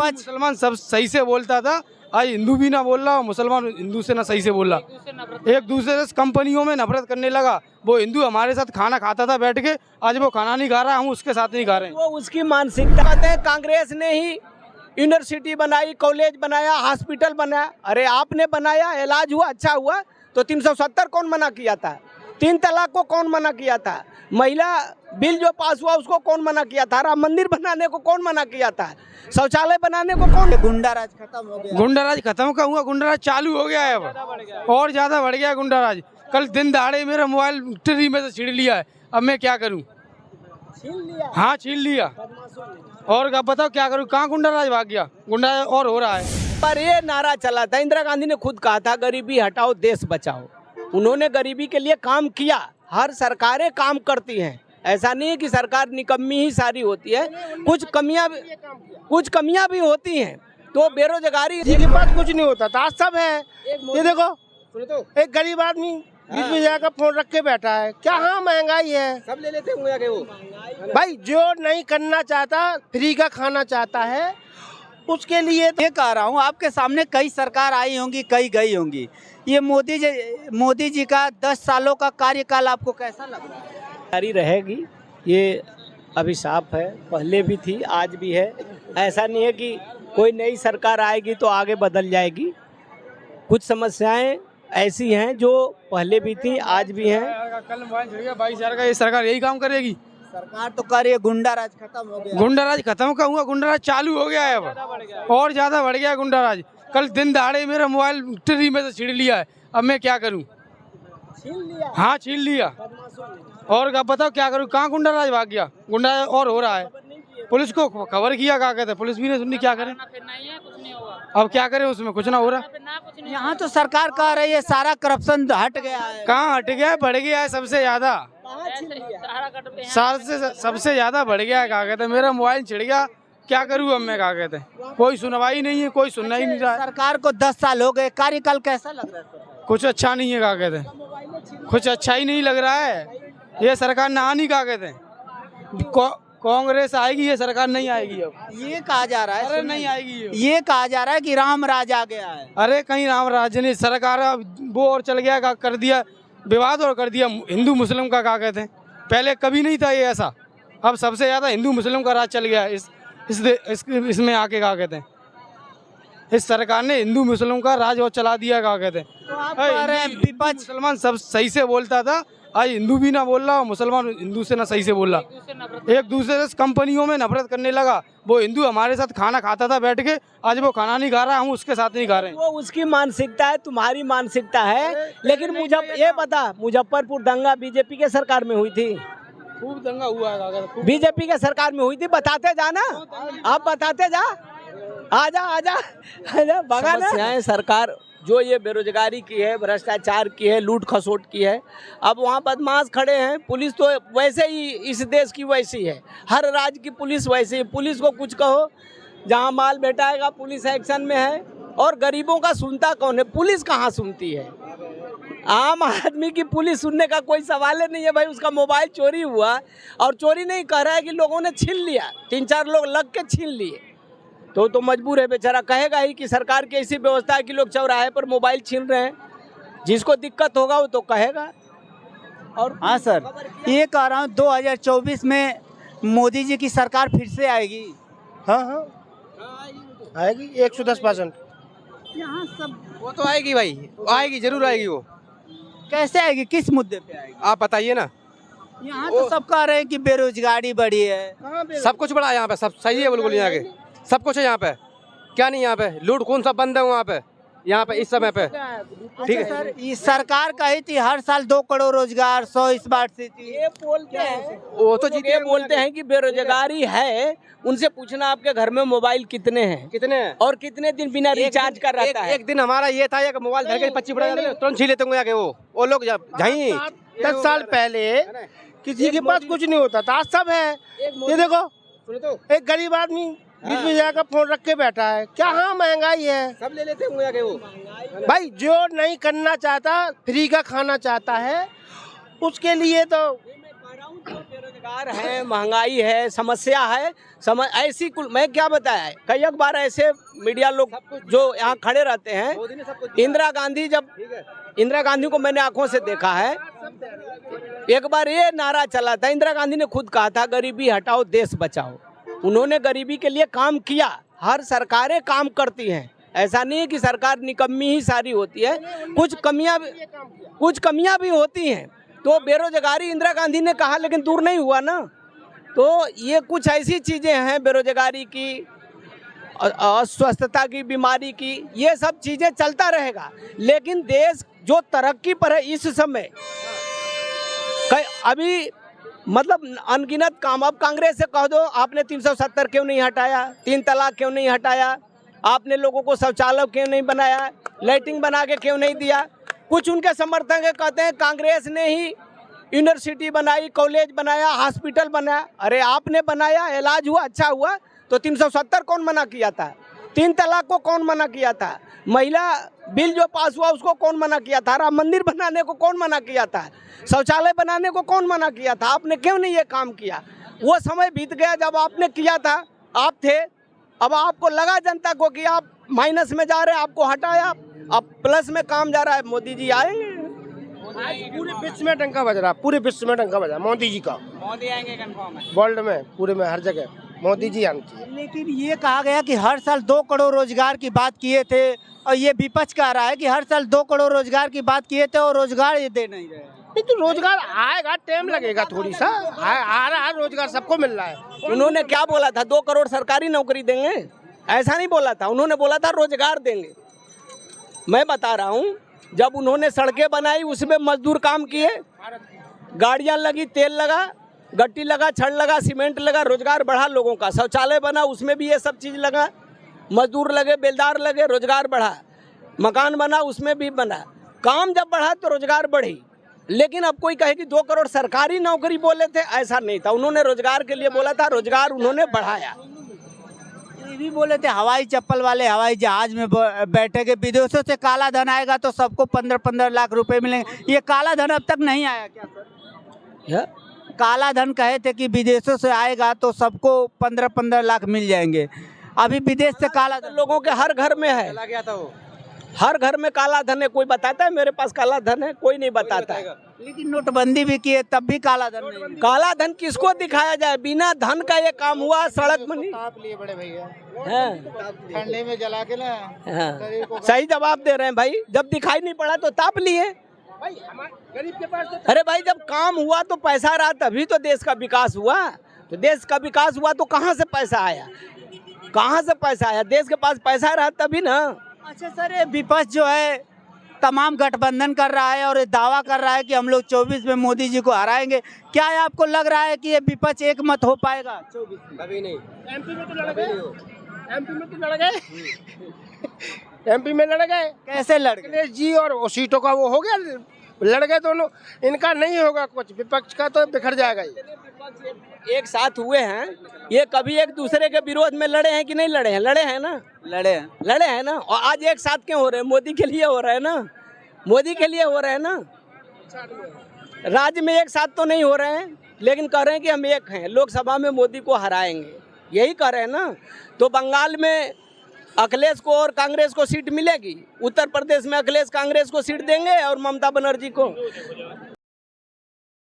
विपक्ष मुसलमान सब सही से बोलता था, आज हिंदू भी ना बोल रहा, मुसलमान हिंदू से ना सही से बोल रहा, एक दूसरे से कंपनियों में नफरत करने लगा। वो हिंदू हमारे साथ खाना खाता था बैठ के, आज वो खाना नहीं खा रहा, हम उसके साथ नहीं खा रहे हैं। वो उसकी मानसिकता। कहते हैं कांग्रेस ने ही यूनिवर्सिटी बनाई, कॉलेज बनाया, हॉस्पिटल बनाया। अरे आपने बनाया, इलाज हुआ, अच्छा हुआ, तो 370 कौन मना किया था? 3 तलाक को कौन मना किया था? महिला बिल जो पास हुआ उसको कौन मना किया था? राम मंदिर बनाने को कौन मना किया था? शौचालय बनाने को कौन? गुंडा राज खत्म हो गया। गुंडा राज खत्म का हुआ, गुंडा राज चालू हो गया है अब, और ज्यादा बढ़ गया गुंडा राज। कल दिन दहाड़े मेरा मोबाइल ट्री में से छीन लिया है, अब मैं क्या करूं? छीन लिया। हाँ छीन लिया, और अब बताओ क्या करूं? कहाँ गुंडा राज भाग गया? गुंडा और हो रहा है। पर ये नारा चला था, इंदिरा गांधी ने खुद कहा था गरीबी हटाओ देश बचाओ। उन्होंने गरीबी के लिए काम किया। हर सरकारें काम करती हैं, ऐसा नहीं है कि सरकार निकम्मी ही सारी होती है, कुछ कमियां भी होती हैं। तो बेरोजगारी के पास कुछ नहीं होता था, आज सब है। ये देखो, एक गरीब आदमी बीच में जाकर फोन रख के बैठा है, क्या? हाँ महंगाई है, सब ले लेते होंगे वो। भाई जो नहीं करना चाहता, फ्री का खाना चाहता है, उसके लिए ये कह रहा हूँ, आपके सामने कई सरकार आई होंगी, कई गई होंगी। ये मोदी जी का 10 सालों का कार्यकाल आपको कैसा लग रहा है? जारी रहेगी, ये अभिशाप है, पहले भी थी, आज भी है। ऐसा नहीं है कि कोई नई सरकार आएगी तो आगे बदल जाएगी। कुछ समस्याएं ऐसी हैं जो पहले भी थी, आज भी हैं। कल मोबाइल छीन गया 22,000 का, ये सरकार यही काम करेगी? सरकार तो कर रही है, गुंडा राज खत्म हो गया। गुंडा राज खत्म का हुआ, गुंडा राज चालू हो गया है अब, और ज्यादा बढ़ गया गुंडा राज। कल दिन दहाड़े मेरा मोबाइल ट्री में से छीन लिया है, अब मैं क्या करूं? छीन लिया। हाँ छीन लिया, और अब बताओ क्या करूं? कहाँ गुंडा राज भाग गया? गुंडा और हो रहा है। पुलिस को खबर किया, क्या कहते हैं, पुलिस भी नहीं सुननी, क्या करें? अब क्या करें, उसमें कुछ ना हो रहा। यहाँ तो सरकार कह रही है सारा करप्शन हट गया है। कहाँ हट गया है? बढ़ गया है सबसे ज्यादा, सबसे ज्यादा बढ़ गया है। क्या कहते हैं, मेरा मोबाइल छिड़ गया, क्या करूँ अब मैं? क्या कहते हैं, कोई सुनवाई नहीं है, कोई सुनना ही नहीं रहा है। सरकार को 10 साल हो गए, कार्यकाल कैसा लग रहा है? कुछ अच्छा नहीं है, क्या कहते हैं, कुछ अच्छा ही नहीं लग रहा है। ये सरकार ना आनी, क्या कहते हैं, कांग्रेस आएगी, ये सरकार नहीं आएगी। अब ये कहा जा रहा है, अरे नहीं आएगी ये कहा जा रहा है कि राम राज आ गया है। अरे कहीं राम राज्य नहीं, सरकार वो और चल गया, कर दिया विवाद और कर दिया हिंदू मुस्लिम का। क्या कहते हैं, पहले कभी नहीं था ये ऐसा, अब सबसे ज्यादा हिंदू मुस्लिम का राज चल गया इसमें आके। क्या कहते हैं, इस सरकार ने हिंदू मुस्लिम का राज और चला दिया। क्या कहते हैं, विपक्ष मुसलमान सब सही से बोलता था, आज हिंदू भी ना बोल रहा, मुसलमान हिंदू से ना सही से बोल रहा, एक दूसरे से कंपनियों में नफरत करने लगा। वो हिंदू हमारे साथ खाना खाता था बैठ के, आज वो खाना नहीं खा रहा, हम उसके साथ नहीं खा रहे हैं। वो उसकी मानसिकता है, तुम्हारी मानसिकता है। लेकिन ये बता, मुजफ्फरपुर दंगा बीजेपी के सरकार में हुई थी? खूब दंगा हुआ है, बीजेपी के सरकार में हुई थी। बताते जाना, आप बताते जा, आजा बगा ना। सरकार जो ये बेरोजगारी की है, भ्रष्टाचार की है, लूट खसोट की है, अब वहाँ बदमाश खड़े हैं। पुलिस तो वैसे ही इस देश की वैसी है, हर राज्य की पुलिस वैसी है। पुलिस को कुछ कहो, जहाँ माल भेटाएगा पुलिस एक्शन में है। और गरीबों का सुनता कौन है? पुलिस कहाँ सुनती है? आम आदमी की पुलिस सुनने का कोई सवाल ही नहीं है। भाई उसका मोबाइल चोरी हुआ, और चोरी नहीं कह रहा है कि लोगों ने छीन लिया, 3-4 लोग लग के छीन लिए, तो मजबूर है बेचारा। कहेगा ही कि सरकार की ऐसी व्यवस्था है कि लोग चौराहे पर मोबाइल छीन रहे हैं। जिसको दिक्कत होगा वो तो कहेगा। और हाँ सर, ये कह रहा हूँ 2024 में मोदी जी की सरकार फिर से आएगी। हाँ आएगी 110%। यहाँ सब वो तो आएगी भाई, आएगी, जरूर आएगी। वो कैसे आएगी, किस मुद्दे पे आएगी, आप बताइए ना। यहाँ तो सब कह रहे हैं कि बेरोजगारी बढ़ी है। सब कुछ बड़ा है यहाँ पे, सब सही है बिल्कुल। यहाँ के सब कुछ है यहाँ पे, क्या नहीं यहाँ पे, लूट खून सब बंद है वहाँ पे, यहाँ पे इस समय पे। ठीक है सर, ये सरकार कही थी हर साल 2 करोड़ रोजगार, 100 इस बार से थी। ये बोलते हैं, वो तो ये बोलते हैं कि बेरोजगारी है। उनसे पूछना आपके घर में मोबाइल कितने हैं, और कितने दिन बिना रिचार्ज कर रहता है। एक दिन हमारा ये था, एक मोबाइल धर के 25 पड़ा तुरंत छीन लेते होंगे वो लोग। 10 साल पहले किसी के पास कुछ नहीं होता था, आज सब है। ये देखो, एक गरीब आदमी बीच में जाकर फोन रख के बैठा है, क्या? हाँ महंगाई है, सब ले लेते होंगे वो। भाई जो नहीं करना चाहता, फ्री का खाना चाहता है, उसके लिए तो बेरोजगार है, महंगाई है, समस्या है, ऐसी कुल मैं क्या बताया है, कई एक बार ऐसे मीडिया लोग जो यहाँ खड़े रहते हैं, इंदिरा गांधी को मैंने आंखों से देखा है। एक बार ये नारा चला था, इंदिरा गांधी ने खुद कहा था गरीबी हटाओ देश बचाओ। उन्होंने गरीबी के लिए काम किया। हर सरकारें काम करती हैं, ऐसा नहीं है कि सरकार निकम्मी ही सारी होती है, कुछ कमियां भी होती हैं। तो बेरोजगारी इंदिरा गांधी ने कहा लेकिन दूर नहीं हुआ ना। तो ये कुछ ऐसी चीज़ें हैं, बेरोजगारी की, अस्वस्थता की, बीमारी की, ये सब चीज़ें चलता रहेगा। लेकिन देश जो तरक्की पर है इस समय, अभी मतलब अनगिनत काम। अब कांग्रेस से कह दो आपने 370 क्यों नहीं हटाया, 3 तलाक क्यों नहीं हटाया, आपने लोगों को शौचालय क्यों नहीं बनाया, लाइटिंग बना के क्यों नहीं दिया। कुछ उनके समर्थक कहते हैं कांग्रेस ने ही यूनिवर्सिटी बनाई, कॉलेज बनाया, हॉस्पिटल बनाया। अरे आपने बनाया, इलाज हुआ, अच्छा हुआ, तो 370 कौन मना किया था, 3 तलाक को कौन मना किया था, महिला बिल जो पास हुआ उसको कौन मना किया था, राम मंदिर बनाने को कौन मना किया था, शौचालय बनाने को कौन मना किया था। आपने क्यों नहीं ये काम किया। वो समय बीत गया जब आपने किया था, आप थे। अब आपको लगा जनता को कि आप माइनस में जा रहे हैं, आपको हटाया, अब प्लस में काम जा रहा है। मोदी जी आएंगे, पूरे विश्व में डंका बज रहा, पूरे विश्व में डंका बज रहा मोदी जी का। मोदी आएंगे कंफर्म है, वर्ल्ड में, पूरे में, हर जगह मोदी जी आनी चाहिए। लेकिन ये कहा गया कि हर साल 2 करोड़ रोजगार की बात किए थे, और ये विपक्ष कह रहा है कि हर साल 2 करोड़ रोजगार की बात किए थे और रोजगार ये दे नहीं रहे। नहीं तो रोजगार आएगा, टाइम लगेगा थोड़ी सा, आ रहा है रोजगार, सबको मिल रहा है। उन्होंने क्या बोला था, 2 करोड़ सरकारी नौकरी देंगे, ऐसा नहीं बोला था। उन्होंने बोला था रोजगार देंगे। मैं बता रहा हूँ, जब उन्होंने सड़कें बनाई उसमें मजदूर काम किए, गाड़ियाँ लगी, तेल लगा, गट्टी लगा, छड़ लगा, सीमेंट लगा, रोजगार बढ़ा लोगों का। शौचालय बना, उसमें भी ये सब चीज़ लगा, मजदूर लगे, बेलदार लगे, रोजगार बढ़ा। मकान बना, उसमें भी बना। काम जब बढ़ा तो रोजगार बढ़ी। लेकिन अब कोई कहे कि 2 करोड़ सरकारी नौकरी बोले थे, ऐसा नहीं था। उन्होंने रोजगार के लिए बोला था, रोजगार उन्होंने बढ़ाया। ये भी बोले थे हवाई चप्पल वाले हवाई जहाज में बैठेंगे, विदेशों से काला धन आएगा तो सबको 15-15 लाख रुपए मिलेंगे। ये काला धन अब तक नहीं आया क्या सर? काला धन कहे थे कि विदेशों से आएगा तो सबको 15-15 लाख मिल जाएंगे। अभी विदेश से काला धन लोगों के हर घर में है, चला गया था वो। हर घर में काला धन है। कोई बताता है मेरे पास काला धन है? कोई नहीं बताता है। लेकिन नोटबंदी भी किए तब भी काला धन नहीं। काला धन किसको दिखाया जाए? बिना धन का ये काम हुआ। सड़क में लिए बड़े भैया ठंडे में जला के ना। सही जवाब दे रहे हैं भाई। जब दिखाई नहीं पड़ा तो ताप लिए। गरीब के पास अरे भाई, जब काम हुआ तो पैसा रहा, तभी तो देश का विकास हुआ। तो देश का विकास हुआ तो कहाँ से पैसा आया? कहाँ से पैसा आया? देश के पास पैसा रहा तभी ना। अच्छा सर, ये विपक्ष जो है तमाम गठबंधन कर रहा है और ये दावा कर रहा है कि हम लोग 24 में मोदी जी को हराएंगे। क्या है आपको लग रहा है कि ये विपक्ष एक मत हो पाएगा 24 में? कभी नहीं। एमपी में तो लड़ गए, एमपी में तो लड़ गए, एमपी में लड़ गए। कैसे लड़ गए? अखिलेश जी और सीटों का वो हो गया, लड़ गए दोनों। इनका नहीं होगा कुछ, विपक्ष का तो बिखर जाएगा। एक साथ हुए हैं, ये कभी एक दूसरे के विरोध में लड़े हैं कि नहीं लड़े हैं? लड़े हैं ना, लड़े हैं, लड़े हैं ना। और आज एक साथ क्यों हो रहे हैं? मोदी के लिए हो रहे हैं ना, मोदी के लिए हो रहे हैं ना। राज्य में एक साथ तो नहीं हो रहे हैं, लेकिन कह रहे हैं कि हम एक हैं, लोकसभा में मोदी को हराएंगे, यही कह रहे हैं ना। तो बंगाल में अखिलेश को और कांग्रेस को सीट मिलेगी, उत्तर प्रदेश में अखिलेश कांग्रेस को सीट देंगे और ममता बनर्जी को